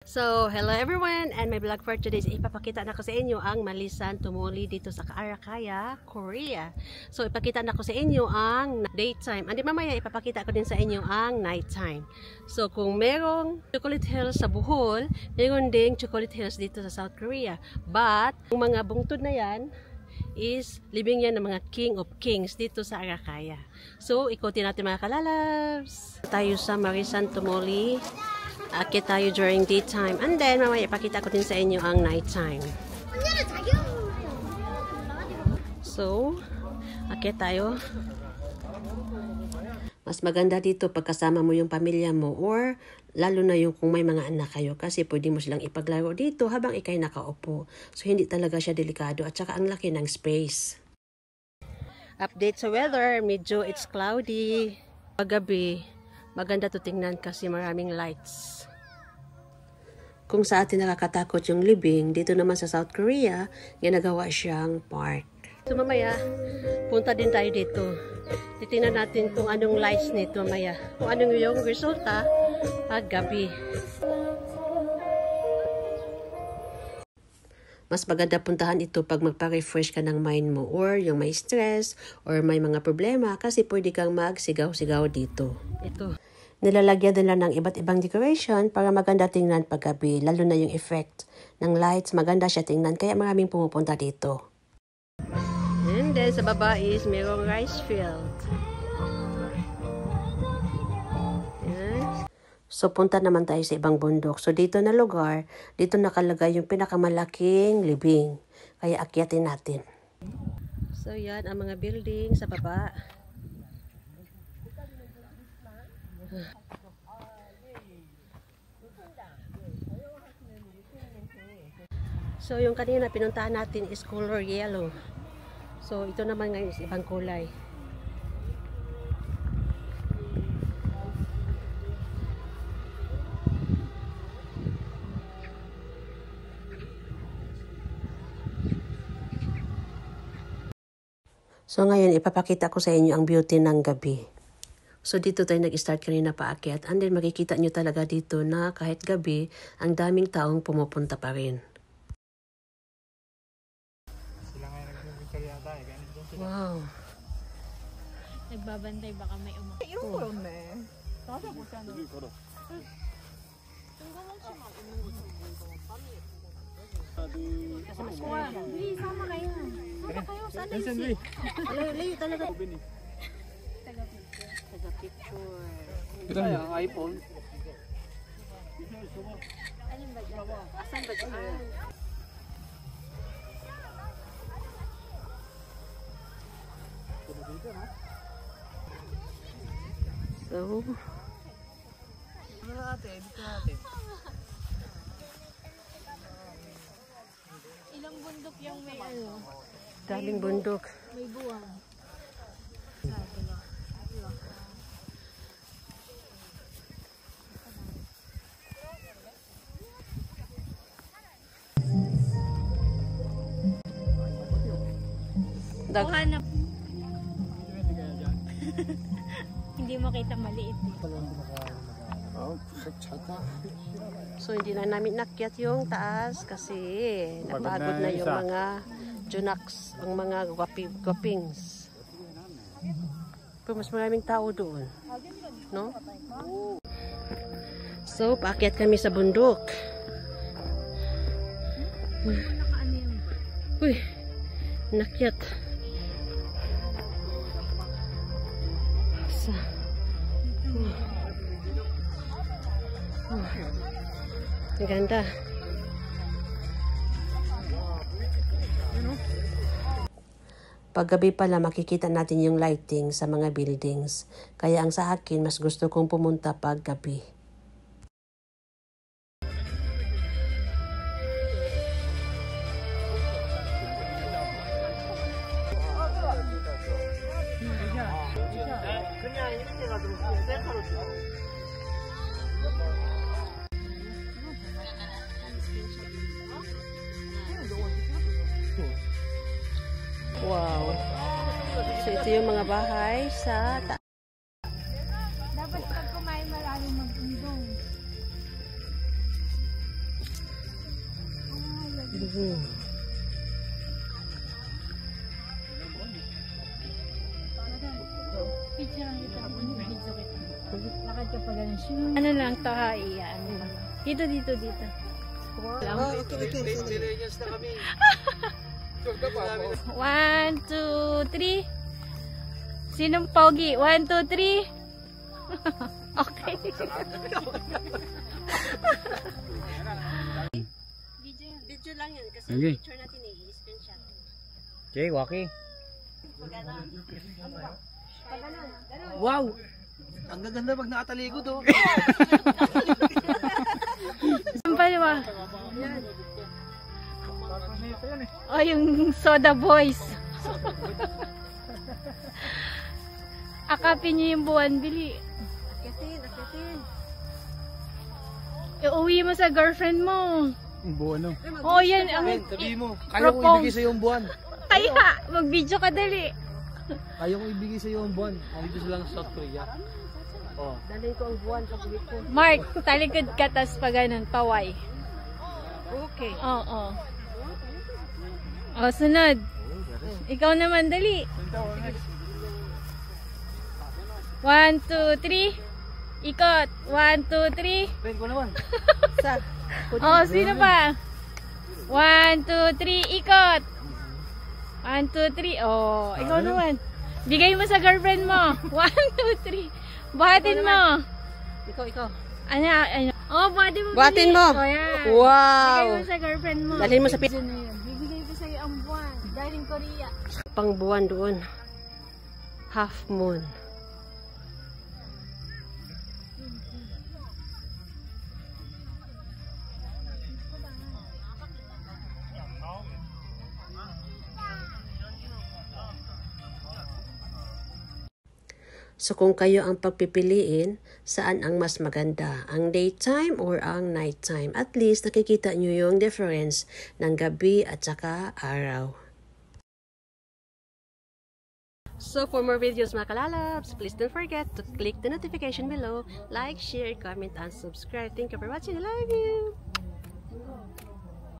So, hello everyone, and my vlog for today is ipapakita na ko sa inyo ang Malisan Tumuli dito sa Arakaya, Korea. So, ipakita na ko sa inyo ang daytime. Andi mamaya ipapakita ko din sa inyo ang nighttime. So, kung merong Chocolate Hills sa Bohol, meron ding Chocolate Hills dito sa South Korea. But, yung mga bungtod na yan is living yan ng mga King of Kings dito sa Arakaya. So, ikutin natin mga kalalabs. Tayo sa Malisan Tumuli. Akit tayo during daytime. And then, mamaya ipakita ko din sa inyo ang nighttime. So, akit tayo. Mas maganda dito pagkasama mo yung pamilya mo or lalo na yung kung may mga anak kayo kasi pwede mo silang ipaglaro dito habang ikay nakaupo. So, hindi talaga siya delikado at saka ang laki ng space. Update sa weather. Medyo it's cloudy. Paggabi, maganda to tingnan kasi maraming lights. Kung sa atin nakakatakot yung living, dito naman sa South Korea, ginagawa siyang park. So mamaya, punta din tayo dito. Titingnan natin kung anong lights nito mamaya. Kung anong yung resulta pag gabi. Mas maganda puntahan ito pag magpa-refresh ka ng mind mo or yung may stress or may mga problema kasi pwede kang magsigaw-sigaw dito. Ito. Nilalagyan nila ng iba't ibang decoration para maganda tingnan paggabi, lalo na yung effect ng lights, maganda siya tingnan kaya maraming pumupunta dito. And then sa baba is mayroong rice field. Yan. So punta naman tayo sa ibang bundok. So dito na lugar, dito nakalagay yung pinakamalaking libing. Kaya akyatin natin. So yan ang mga building sa baba. So yung kanina pinuntahan natin is color yellow. So ito naman ngayon is ibang kulay. So ngayon ipapakita ko sa inyo ang beauty ng gabi. So dito tayo nag-start kanina paakyat and then makikita nyo talaga dito na kahit gabi, ang daming taong pumupunta pa rin. Wow. Nagbabantay baka may umak. Sama kayo. Sama kayo. Sana isi. Layo talaga. Taga-picture. Ito yung iPhone. Alin ba dyan? Asan ba dyan? So, ano natin? Dito natin. Ilang bundok yung may ano? Daming bundok. May buwan. Hanap. Hindi mo kita maliit. So hindi na namin nakyat yung taas kasi napagod na yung mga junaks, ang mga gwapings. Pero mas maraming tao doon. No? So paakyat kami sa bundok. Uy, nakyat. Ang ganda. Paggabi pala makikita natin yung lighting sa mga buildings. Kaya ang sa akin, mas gusto kong pumunta paggabi. Wow. So ito yung mga bahay sa Dapat pag kumain malalim mag-undong. Picture lang kita. Video kita. Lakad ka pa ganun siya. Ano lang to ha, iya. Ano lang. Dito. One, two, three. Sinong pogi? 1, 2, 3. Okay. Video lang yan kasi Okay. picture natin i-screenshot. Okay, Waki. Wow! Ang gaganda pag nakatalikod oh. Saan pa diba? Oh, yung Soda Boys. Akapin niyo yung buwan, bili. Akitin. Iuwi mo sa girlfriend mo. Ang buo no. Oh, yan. Ang Sabi mo, kaya ko ibigay sa iyo ang buwan. Kaya, mag-video ka dali. Kaya ko ibigay sa iyo ang buwan. Andito sila sa South Korea. Oh. Dalhin ko ang buwan sa Pilipino. Mark, talikod ka, tas pa ganun, paway. Okay. Oo. Oh, sunod. Ikaw naman, dali. 1, 2, 3. Ikot. 1, 2, 3. Ben ko naman. Oh, sino pa? 1, 2, 3. Ikot. 1, 2, 3. Oh, ikaw naman. Bigay mo sa girlfriend mo. 1, 2, 3. Buhatin mo. Ikaw. Ano? Oh, buhatin mo. Buhatin bilis. mo. Oh, yan. Wow. Bigay mo sa girlfriend mo. Dalhin mo sa Video na yun. Bibigay ko sa'yo ang buwan. Galing Korea. Pang buwan doon. Half moon. So kung kayo ang pagpipiliin, saan ang mas maganda? Ang daytime or ang nighttime? At least nakikita nyo yung difference ng gabi at saka araw. So for more videos mga kalalabs, please don't forget to click the notification below, like, share, comment, and subscribe. Thank you for watching. I love you!